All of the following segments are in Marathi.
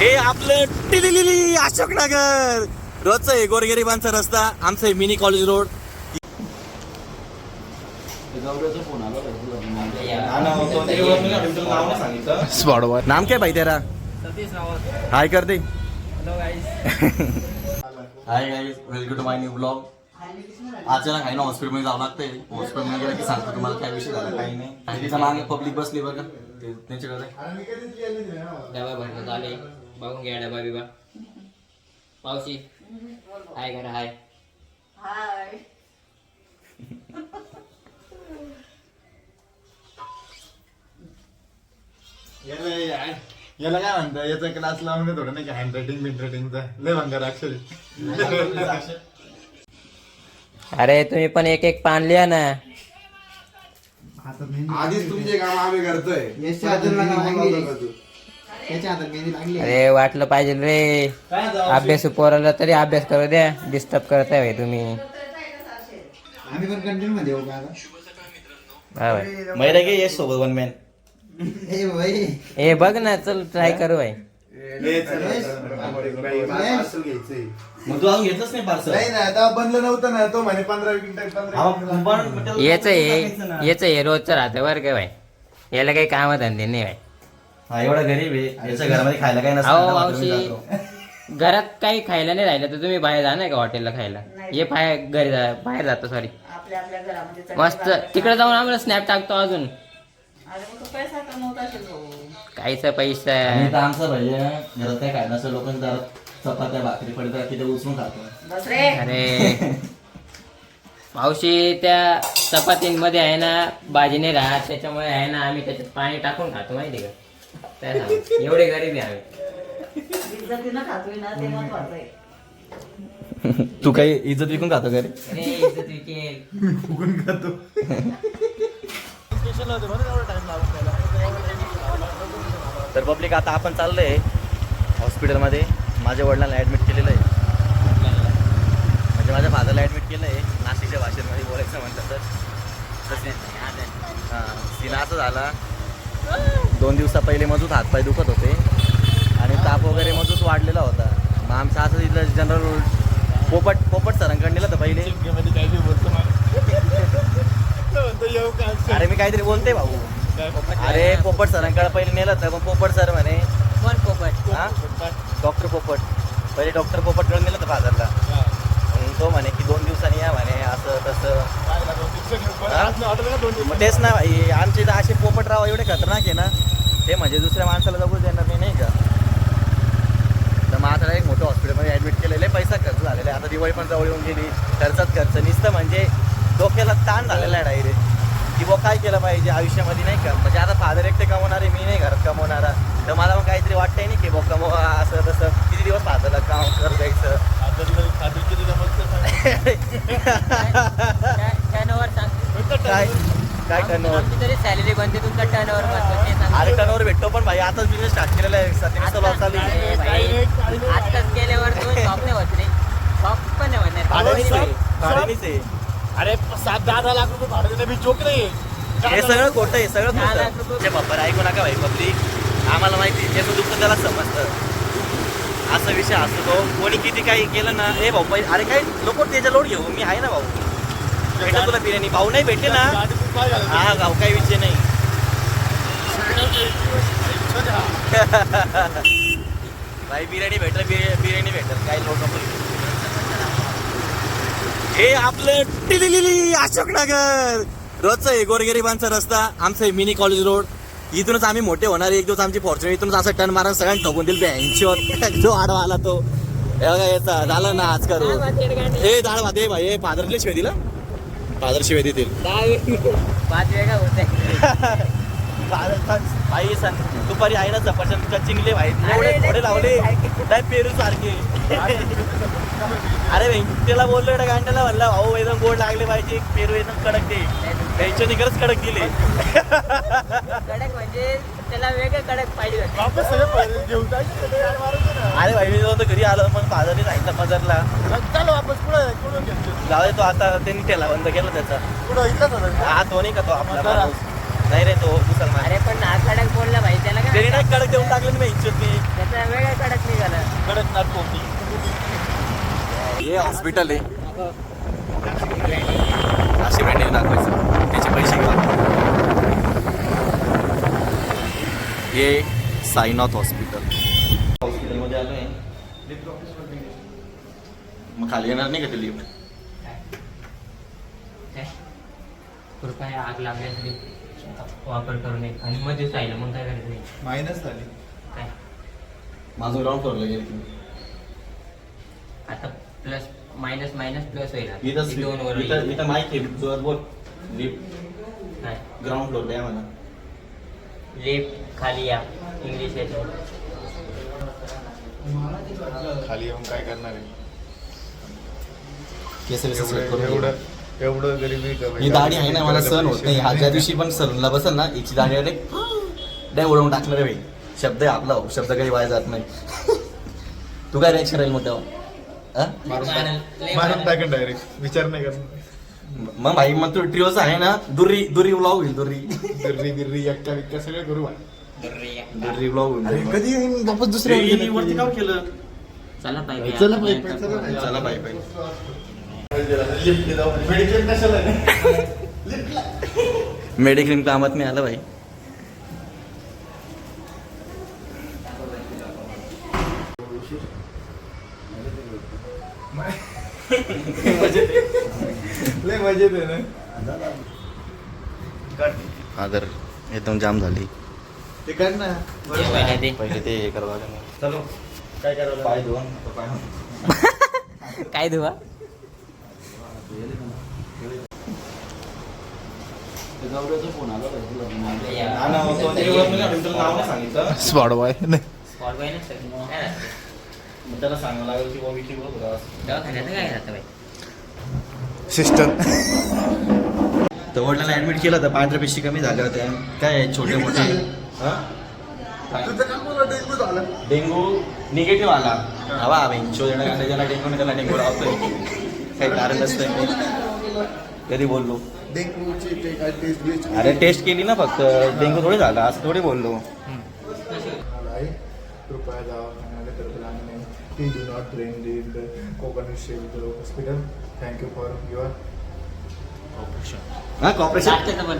हे आपलं टिलिलिली अशोकनगर रोजचं आहे गोरगरिबांचा रस्ता. आमचं आहे मिनी कॉलेज रोड. नाम क्या भाई तेरा? सतीश रावत. हाय कर दे. Hello guys. Hi guys, welcome to my new blog. आज ना काही ना हॉस्पिटलमध्ये जावं लागतंय. हॉस्पिटलमध्ये गेलं की सांगतो तुम्हाला काय विषय झाला काही नाही. काही तिथं मागे पब्लिक बसली बघा त्यांच्याकडे. डबा भरण्यात आले. बघून घ्या डबा बिबा. मावशी हाय करा. हाय हाय. याला काय म्हणतात याचा क्लास लावून दे थोडं नाही का हँड रायटिंग बिन रायटिंगचा लय भंगार अक्षर. अरे तुम्ही पण एक एक पान लिहा ना. आधीच तुमचे काम आम्ही करतोय. अरे वाटलं पाहिजे रे. अभ्यास पोराला तरी अभ्यास करू द्या. डिस्टर्ब करताय भाई तुम्ही. आम्ही पण कंटिन्यू मध्ये येऊ का आता? हा भाई. मैरा घे येस सोबत वन मॅन. ए भाई ए बघ ना चल ट्राय करू भाई. मग तू अजून घेतलंच नाही पार्सल. नाही ना आता बनलं नव्हतं ना तो म्हणे 15 मिनिटं याच हे रोजचं राहतं बरं का भाई. याला काही काम धंदे नाही भाई. हा एवढा गरीब आहे याच्या घरामध्ये खायला काही अहो नसतं. मावशी घरात काही खायला नाही राहिलं तर तुम्ही बाहेर जा नाही का हॉटेलला खायला. ये घरी जा बाहेर जातो सॉरी. आपल्या आपल्या घरामध्ये चटणी मस्त भाकर. तिकडे जाऊन आम्हाला स्नॅप टाकतो अजून. अरे मग तो पैसा कमवत असेल भाऊ. काहीचा पैसा. आणि इथं आमचं भैया घरात काय खायला नसतं लोकांच्या दारात चपात्या भाकरी पडतात तिथे उचलून खातो. बस रे. अरे मावशी त्या चपातींमध्ये आहे ना भाजी नाही राहत त्याच्यामुळे आहे ना आम्ही त्याच्यात पाणी टाकून खातो माहिती का. काय सांगू, एवढे गरीब आहे आम्ही. इज्जतीनं खातोय ना ते महत्वाचं आहे. तू काही इज्जत विकून खातो घरी. अरे इज्जत विकेल. फुगून खातो. तर पब्लिक आता आपण चाललोय हॉस्पिटलमध्ये. माझ्या वडिलांना ॲडमिट केलेलं आहे. म्हणजे माझ्या फादरला ॲडमिट केलं आहे. नाशिकच्या भाषेमध्ये बोलायचं म्हटलं तर तसे हां सीन असं झाला. 2 दिवसा पहिले मजूत हातपाय दुखत होते आणि ताप वगैरे मजूत वाढलेला होता. मग आमचं असं इथलं जनरल पोपट सरांकडे नेलं तर पहिले. अरे मी काहीतरी बोलते भाऊ. अरे पोपट सरांकडे पहिले नेलं तर मग पोपट सर म्हणे कोण पोपट? हा डॉक्टर पोपट. पहिले डॉक्टर पोपटकडे नेलं तर फादरला. मग तो म्हणे की 2 दिवसांनी या म्हणे असं तसं. मग तेच ना भाई आमचे इथं असे पोपटराव एवढे खतरनाक आहे ना ते म्हणजे दुसऱ्या माणसाला जगू देणार नाही का. तर मग आता एक मोठं हॉस्पिटलमध्ये ॲडमिट केलेलं आहे. पैसा खर्च झालेला आहे. आता दिवाळी पण जवळ येऊन गेली. खर्चात खर्च नुसतं म्हणजे डोक्याला ताण झालेला आहे डायरेक्ट की बुवा काय केलं पाहिजे आयुष्यामध्ये नाही का. म्हणजे आता फादर एकटे कमवणार आहे मी नाही घरात कमवणारा. तर मला मग काहीतरी वाटतंय नाही की बुवा कमवा असं तसं. किती दिवस फादरला काम कर द्यायचं. टर्नओव्हर काय काय टर्नओव्हर. आमची तरी सॅलरी बनते तुमचा टर्नओव्हर बनतो ते सांगा. अरे टर्नओव्हर भेटतो पण भाई आताच बिझनेस स्टार्ट केलेला आहे. सध्या लॉस चालू आहे. अरे भाई आत्ताच केल्यावर तुम्ही शॉप नाही होत रे. शॉप पण नाही होत भाड्यानेच आहे. अरे 7-10 लाख रुपये भाडं देणं मी जोक नाही. हे सगळं खोटं आहे. सगळं 10 लाख खोटं. रुपये. ते बाप्पा ऐकू नका भाई पब्लिक. आम्हाला माहिती त्याचं दुःख त्याला समजतं. असा विषय असतो तो. कोणी किती काही केलं ना हे भाऊ अरे काही लोक त्याच्या लोड घेऊ मी आहे ना भाऊ. भेटा तुला बिर्याणी भाऊ नाही भेटले ना हा गाव काही विषय नाही. भाई बिर्याणी भेटल बिर्याणी भेटल काही लोक नको. हे आपलं टिलिलिली अशोकनगर रोजचं आहे गोरगरिबांचा रस्ता. आमचं आहे मिनी कॉलेज रोड. इथूनच आम्ही मोठे होणार. एक दिवस आमची फॉर्च्युनर इथूनच असं टर्न मारून सगळ्यांनी ठोकून दिल. 82 जो आडवा आला तो हे बघा याचा झालं ना आज करू. हे डाळ भात हे भाई फादरला शिवाय दिला. फादर शिवाय देतील 5 वेळा होत. भाई दुपारी आहे ना सफरचंद चिंगले भाई एवढे थोडे लावले काय पेरू सारखे. अरे त्याला बोललो एवढ्या गांड्याला म्हणला भाऊ एकदम गोड लागले पाहिजे पेरू एकदम कडक ते त्यांच्या निकरच कडक दिले. कडक म्हणजे त्याला वेगळं कडक पाहिजे. अरे भाई मी जाऊन घरी आलो पण फादरने सांगितलं मजरला जाऊ तो आता त्यांनी त्याला बंद केला त्याचा. हा तो नाही का तो आपला माणूस नाही रे तो मुसलमान. अरे पण हा कडक बोलला भाई त्याला काय त्यांनी नाही कडक देऊन टाकलं मी इच्छित मी. त्याचा वेगळा कडक कडकनाथ कोंबडी. हे हॉस्पिटल आहे अशी ब्रँडिंग दाखवायचं त्याचे पैसे घ्या. हे साईनाथ हॉस्पिटलमध्ये आलो आहे. मग खाली येणार नाही का ते लिफ्ट? कृपया आग लागल्यासाठी वापर करू नये आणि मध्येच राहिलं मग काय करायचं नाही. मायनस झाली. काय माझं ग्राउंड फ्लोअरला गेली तुम्ही. आता प्लस मायनस मायनस प्लस होईल आता. इथं ती दोन वर इथं होईल. इथं माहिती आहे जोरात बोल. लिफ्ट नाही ग्राउंड फ्लोअर द्या मला. लेफ्ट खाली या इंग्लिश याच्यावर. खाली येऊन काय करणार आहे? केस बिस select करून घे. एवढं गरिबी का ही दाढी आहे ना मला सहन होत नाही. हा ज्या दिवशी पण सलूनला बसल ना हिची दाढी आहे डे उडवून टाकणार आहे भाई. शब्द आहे आपला शब्द काही वाया जात नाही. तू काय रिॲक्शन राहील मग तेव्हा? मारून टाकेन डायरेक्ट, विचार नाही करणार. मग भाई मग तू ट्रिओच आहे ना दुर्री दुर्री व्लॉग होईल. दुर्री बिर्री बिर्री एक्का विक्का सगळं करू भाई. दुर्री व्लॉग होईल. कधी येईन वापस दुसऱ्या हे वरती काय केलं? चला पाहिजे चला पाहिजे, चला पाहिजे. चला बाय बाय. मेडिक्लेम कशाला आहे? मेडिक्लेम कामात नाही आलं भाई. लय मजेत आहे ना. अगर एकदम जाम झाली. ते कर ना. पहिले ते हे करावं लागेल. चलो काय करावं? पाय धुवा. काय धुवा स्पॉट बॉय नाही. स्पॉट बॉय नसतं काय राहतं? मग त्याला सांगावं लागेल की बाबा विकी बोल. दवाखान्यात काय राहतं बाई? सिस्टर तर वडिलांना ऍडमिट केलं तर पांढऱ्या पेशी कमी झाल्या होत्या. काय छोटे मोठे तुझं काम मला डेंगू झाला. डेंगू निगेटिव्ह आला. हवा हवे शोधणं काढलं ज्याला डेंगू नाही त्याला डेंगू राहतोय. काही कारण नसतं. कधी बोललो डेंगूची ते काय टेस्ट बेस्ट अरे टेस्ट केली ना फक्त. डेंगू थोडी झाला असं थोडी बोललो. आहे. कृपया दवाखान्याला तर आणणे. T do not train in the coconut shelled hospital. Thank you for your हा कॉपरेशन लागतं पण.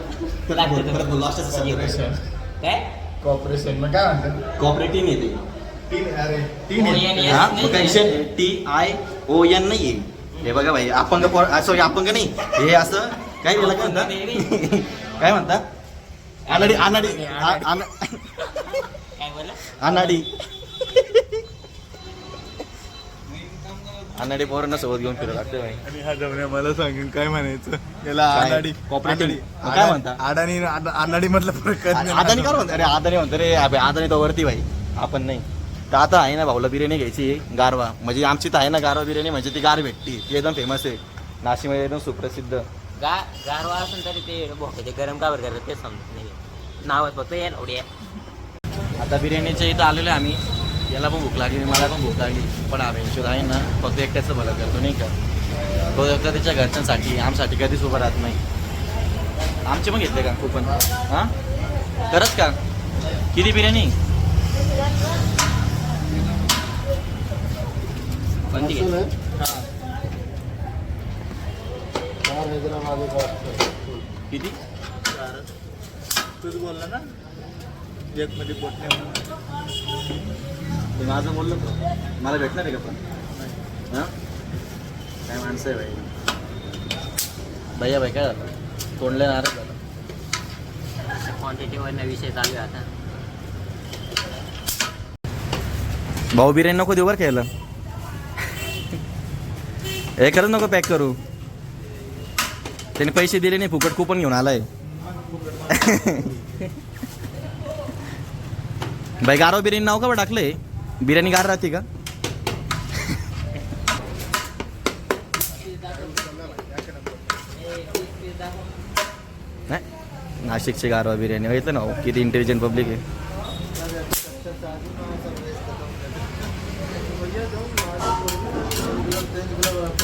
काय कॉपरेशन मग काय म्हणतात? कॉपरेटिव्ह येते. टीन अरे टीन ONS हा नाही मग काय TION नाही आहे. हे बघा भाई अपंग सॉरी अपंग नाही हे असं काय केलं काय म्हणतात? काय म्हणतात? अनाडी अनाडी काय बोला? अनाडी अनाडी पोरांना सोबत घेऊन फिरावं लागतं भाई. आणि हा जमण्या मला सांगेन काय म्हणायचं याला काय? अनाडी Cooperative. अनाडी. मग काय म्हणता? अडाणी अनाडी मधला फरक कळत नाही. आदानी काय म्हणतो? अरे आदानी म्हणतो रे आदानी तो वरती भाई आपण नाही. तर आता आहे ना भाऊला बिर्याणी घ्यायची गारवा म्हणजे आमची तर आहे ना गारवा बिर्याणी म्हणजे ती गार भेटती ती एकदम फेमस आहे नाशिकमध्ये एकदम सुप्रसिद्ध. गारवा असेल तरी ते भोकाचे गरम का बरं करतात ते समजत नाही. नावच फक्त या उड्या. आता बिर्याणीच्या इथं आलेलो आहे आम्ही. याला पण भूक लागली मला पण भूक लागली पण आम्ही हिशोब आहे ना फक्त एकट्याचं भलं करतो नाही का. तो एकटा त्याच्या घरच्यांसाठी आमसाठी कधीच उभं राहत नाही. आमचे पण घेतले का कुपन? हां खरंच का? किती बिर्याणी? कोणती घे? किती? तूच बोलला ना एक मध्ये पोट नाही म्हणून. ते माझं बोललं तर मला भेटणार आहे का पण? हां काय माणसं आहे भाई. भैया भाई काय झालं? तोंडले नाराज झालं. क्वांटिटीवर विषय चालू आहे आता. भाऊ बिर्याणी नको देऊ बरं खायला. हे खरंच नको पॅक करू. त्याने पैसे दिले नाही फुकट कुपन घेऊन आलाय. बाई गारवा बिर्याणी नाव का बरं टाकलंय? बिर्याणी गार राहते का? नाही नाशिकची गारवा बिर्याणी बघितलं ना हो, किती इंटेलिजंट पब्लिक आहे.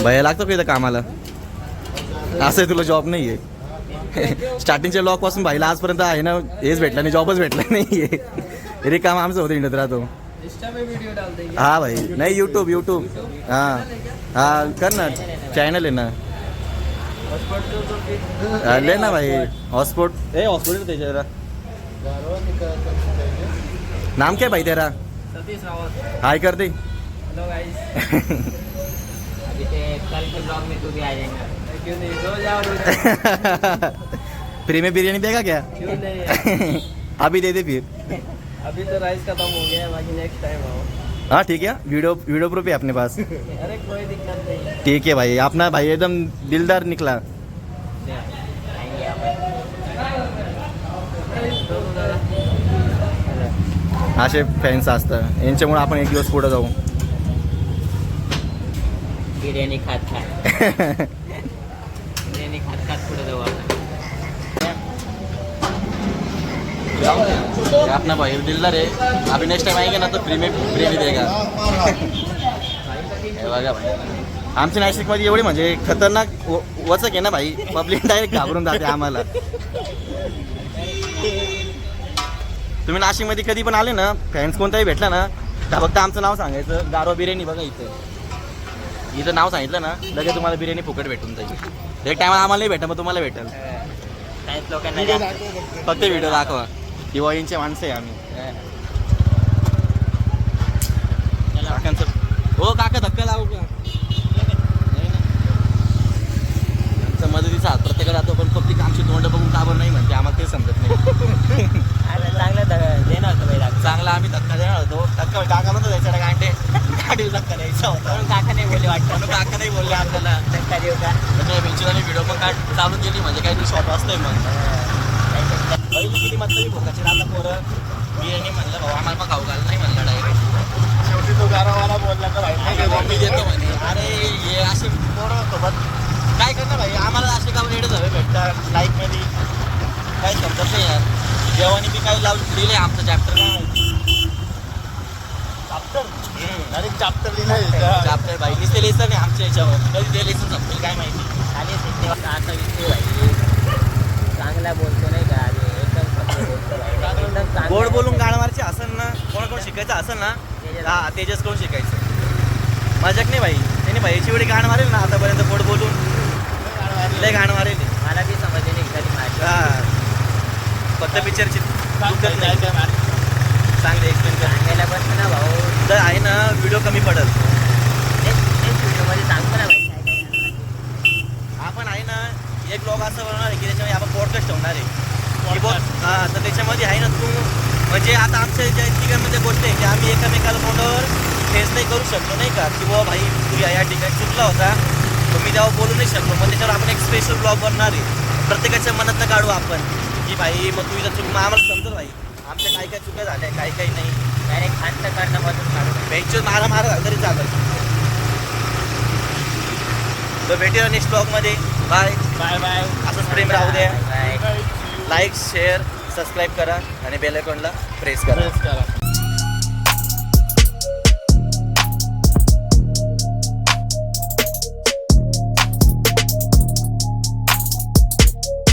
भया लागतो का इथं कामाला? असं आहे तुला जॉब नाही आहे. स्टार्टिंगच्या लॉक पासून भाईला आजपर्यंत आहे ना हेच भेटला नाही जॉबच भेटला नाही आहे. रे काम आमचं होतं इंडत राहतो. इंस्टा पे वीडियो डाल देंगे। हाँ भाई नहीं यूट्यूब हाँ हाँ कर ना चैनल है ना हॉटस्पॉट तो फिर लेना भाई हॉटस्पॉट हॉटस्पॉट दे जरा नाम क्या है भाई तेरा सतीश रावत। हाय कर दे हेलो गाइस। अभी से कल के ब्लॉग में तू भी आ जाएगा। क्यों नहीं, दो जाओ फ्री में बिरयानी देगा क्या क्यों नहीं। अभी दे दे फिर अभी तो राइस खत्म हो गया है, बाकी नेक्स्ट टाइम आओ। हाँ ठीक है वीडियो प्रूफ है अपने पास अरे कोई दिक्कत नहीं। ठीक है भाई अपना भाई एकदम दिलदार निकला आएंगे आप। असे फॅन्स असतात यांच्यामुळे आपण एक दिवस पुढे जाऊ बिर्याणी खात बिर्याणी खात पुढे जाऊ आपण. ये अपना भाई दिलदार है अभी नेक्स्ट टाइम आएंगे ना तो फ्री में बिर्याणी देगा हे बघा भाई आमच्या नाशिकमध्ये एवढी म्हणजे खतरनाक वचक आहे ना भाई पब्लिक डायरेक्ट घाबरून जाते आम्हाला तुम्ही नाशिकमध्ये कधी पण आले ना फॅन्स कोणताही भेटला ना तर फक्त आमचं नाव सांगायचं गारवा बिर्याणी बघा इथं नाव सांगितलं ना लगेच तुम्हाला बिर्याणी फुकट भेटून जाईल एक टायमाला आम्हाला नाही भेटा मग तुम्हाला भेटेल काहीच लोकांना जास्त फक्त व्हिडिओ दाखवा दिवाळींचे माणसं आहे आम्ही काकांचं हो काका धक्का लावू का त्यांचा मदतीचा हात प्रत्येकाला जातो पण पब्लिक आमची तोंड बघून काबर नाही म्हणते आम्हाला ते समजत नाही चांगलं देणार होतं बाई दाखव. चांगला आम्ही धक्का देणार होतो धक्का काका म्हणतो द्यायचा गांडे गाडीवर धक्का द्यायचा होता म्हणून काका नाही बोलले वाटतं. म्हणून काका नाही बोलले आपल्याला धक्का देऊ का बेंचीवाली व्हिडिओ पण काढ चालू केली म्हणजे काही शॉर्ट असतंय मग पहिली किती मतलब भोकाची राहता पोरं बिर्याणी म्हणलं भाऊ आम्हाला मग खाऊ घाल नाही म्हणलं डायरेक्ट शेवटी तो गारावाला बोलला का भाई मी देतो म्हणे अरे हे असे पोरं सोबत काय करणार भाई आम्हाला असे का रेड हवे भेटतात लाईकमध्ये काही समजत नाही यार जेवणी बी काही लावून दिले आमचं चॅप्टर काय चॅप्टर लिहिलंय चॅप्टर भाई लिहिले लेसन नाही आमच्या याच्यावर कधी ते लेसन संपेल काय माहिती खाली शिकते आता विषय भाई चांगला बोलतो नाही का अरे एकदम चांगलं बोलतो भाई. एकदम चांगलं गोड बोलून गाणं मारायचे असेल ना कोण शिकायचं असेल ना हा तेजस कोण शिकायचं मजाक नाही भाई त्याने भाईची वेळी गाणं मारेल ना आतापर्यंत गोड बोलून लय गाणं मारेल मला बी समजले नाही कधी माझी हा फक्त पिक्चरची चांगले एक्सप्लेन कर सांगायला बसतो ना भाऊ. तर आहे ना व्हिडिओ कमी पडेल तेच व्हिडिओमध्ये सांगतो ना भाई काय काय करणार. आपण आहे ना एक ब्लॉग असं बनवणार आहे की त्याच्यामध्ये आपण पॉडकास्ट ठेवणार आहे की बघ हां तर त्याच्यामध्ये आहे ना तू म्हणजे आता आमच्या ज्या तिघांमध्ये गोष्ट आहे की आम्ही एकामेकाला फोटोवर फेस नाही करू शकतो नाही का की बुवा भाई तू या ठिकाणी चुकला होता तर मी तेव्हा बोलू नाही शकतो मग त्याच्यावर आपण एक स्पेशल ब्लॉग बनणार आहे प्रत्येकाच्या मनातनं काढू आपण की भाई मग तू इथं चुक मग आम्हाला समजत भाई आमच्या काय काय चुका झाल्या काय काही नाही डायरेक्ट खांत करण्यापासून काढू. बेंचवर मारा झालं तरी चालेल तर भेटूया नेक्स्ट ब्लॉगमध्ये बाय बाय बाय। असंच प्रेम राहू द्या बाय. लाईक शेअर सबस्क्राईब करा आणि बेल आयकॉनला प्रेस करा करा